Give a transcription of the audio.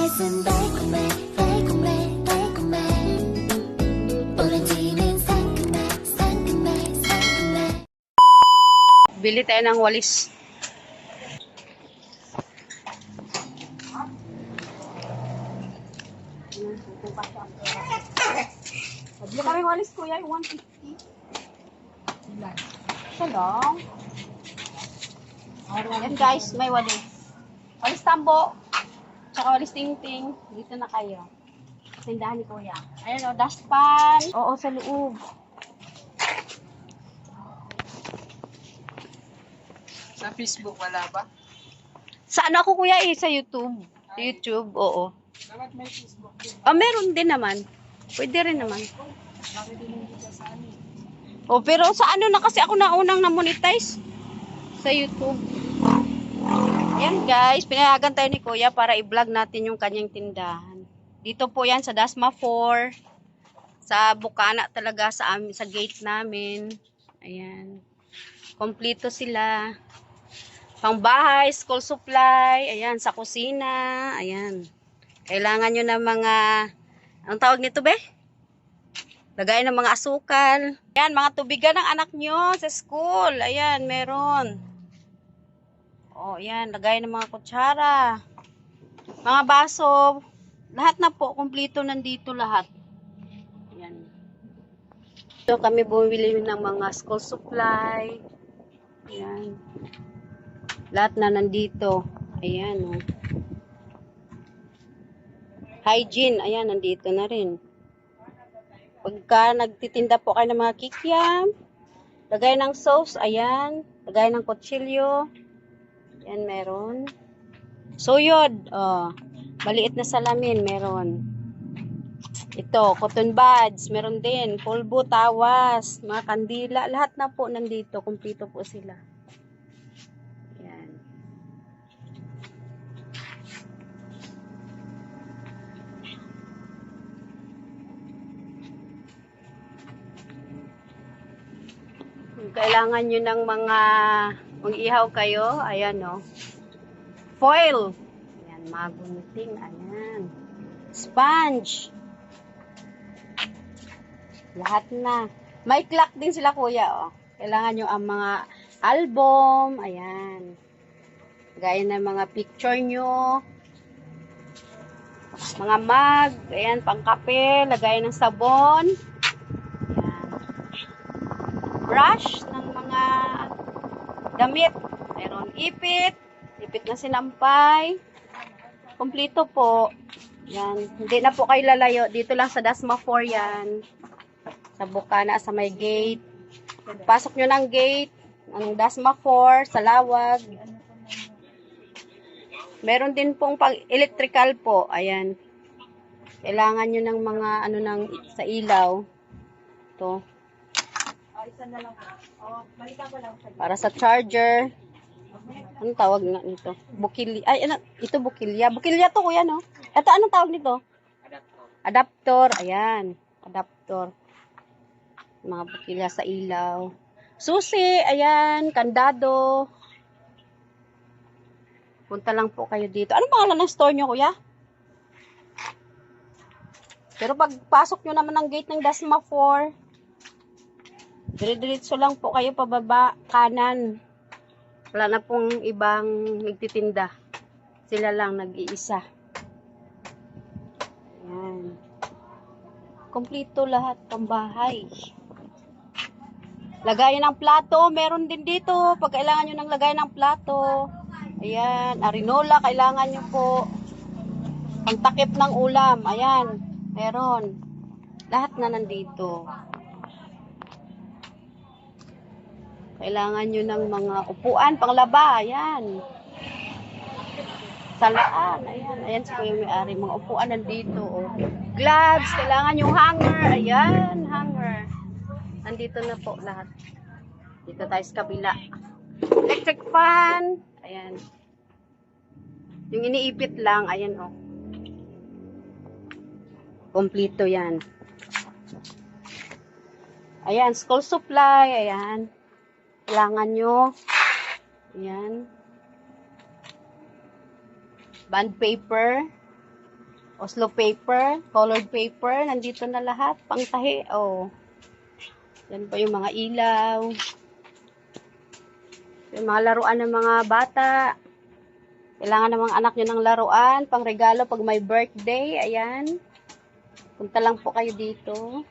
맛은 달콤해 달콤해 달콤해 오렌지는 상큼해 상큼해 상큼해. Bili tayo ng walis. Bili kami walis, kuya. 150. Isa lang. Yan guys, may walis. Walis tambo. Tsaka walis ting-ting. Dito na kayo. Tindahan ni kuya. Ayan o, dustpan. Oo, sa loob. Sa Facebook wala ba? Saan ako kuya eh? Sa YouTube. YouTube, oo. Dapat may Facebook din. Ah, meron din naman. Pwede rin naman. Bakit din hindi sa amin? Oh, pero sa ano na kasi ako naunang na-monetize? Sa YouTube. Ayan guys, pinayagan tayo ni Kuya para i-vlog natin yung kanyang tindahan. Dito po yan sa Dasma 4. Sa Bukana talaga sa amin, sa gate namin. Ayan. Kompleto sila. Pangbahay, school supply, ayan, sa kusina, ayan. Kailangan nyo ng mga, anong tawag nito be? Lagay ng mga asukal. Ayan, mga tubigan ng anak nyo sa school. Ayan, meron. O, ayan, lagay ng mga kutsara. Mga baso. Lahat na po, kumpleto nandito lahat. Ayan. So, kami bumili ng mga school supply. Ayan. Lahat na nandito. Ayan, o. Hygiene, ayan, nandito na rin. Pagka nagtitinda po kayo ng mga kikiam, lagay ng sauce, ayan. Lagay ng kutsilyo. Ayan, meron. Suyod, maliit na salamin, meron. Ito, cotton buds, meron din. Pulbo, tawas, mga kandila, lahat na po nandito. Kumpleto po sila. Ayan. Kung kailangan nyo ng mga mag-ihaw kayo, ayan o. Foil. Ayan, mga gunting, ayan. Sponge. Lahat na. May clock din sila kuya o. Kailangan nyo ang mga album, ayan. Gaya ng mga picture nyo. Mga mug, ayan, pangkape, lagay ng sabon. Ayan. Brush ng mga damit. Meron ipit na sinampay. Kompleto po. Yan. Hindi na po kayo lalayo. Dito lang sa Dasma 4 yan. Sa Bukana, sa may gate. Pasok nyo ng gate. Ang Dasma 4, sa Lawag. Meron din pong pag-electrical po. Ayan. Kailangan nyo ng mga ano ng sa ilaw. Ito. Isa na lang po. Balikan ko lang. Para sa charger. Anong tawag nga nito? Bukilya. Ay, ano? Ito bukilya. Bukilya to kuya, no? Ito, anong tawag nito? Adapter. Ayan. Adapter. Mga bukilya sa ilaw. Susi. Ayan. Kandado. Punta lang po kayo dito. Anong pangalan ng store nyo, kuya? Pero pagpasok nyo naman ng gate ng Dasma 4, dire-diretso lang po kayo pababa, kanan. Wala na pong ibang nagtitinda. Sila lang nag-iisa. Ayan. Kompleto lahat pambahay. Lagayan ng plato, meron din dito. Pag kailangan nyo ng lagayan ng plato. Ayan, arinola, kailangan nyo po. Pangtakip ng ulam, ayan, meron. Lahat na nandito. Kailangan nyo ng mga upuan, panglaba, ayan. Salaan, ayan. Ayan si Kuya May-ari, mga upuan nandito. Oh. Gloves, kailangan yung hanger, ayan, hanger. Nandito na po lahat. Dito tayo sa kabila. Electric fan, ayan. Yung iniipit lang, ayan oh. Kompleto yan. Ayan, school supply, ayan. Kailangan nyo. Ayan. Bond paper. Oslo paper, colored paper, nandito na lahat, pangtahi. Oh. Yan pa yung mga ilaw. Yung mga laruan ng mga bata. Kailangan ng mga anak nyo ng laruan, pang regalo pag may birthday. Ayan. Punta lang po kayo dito.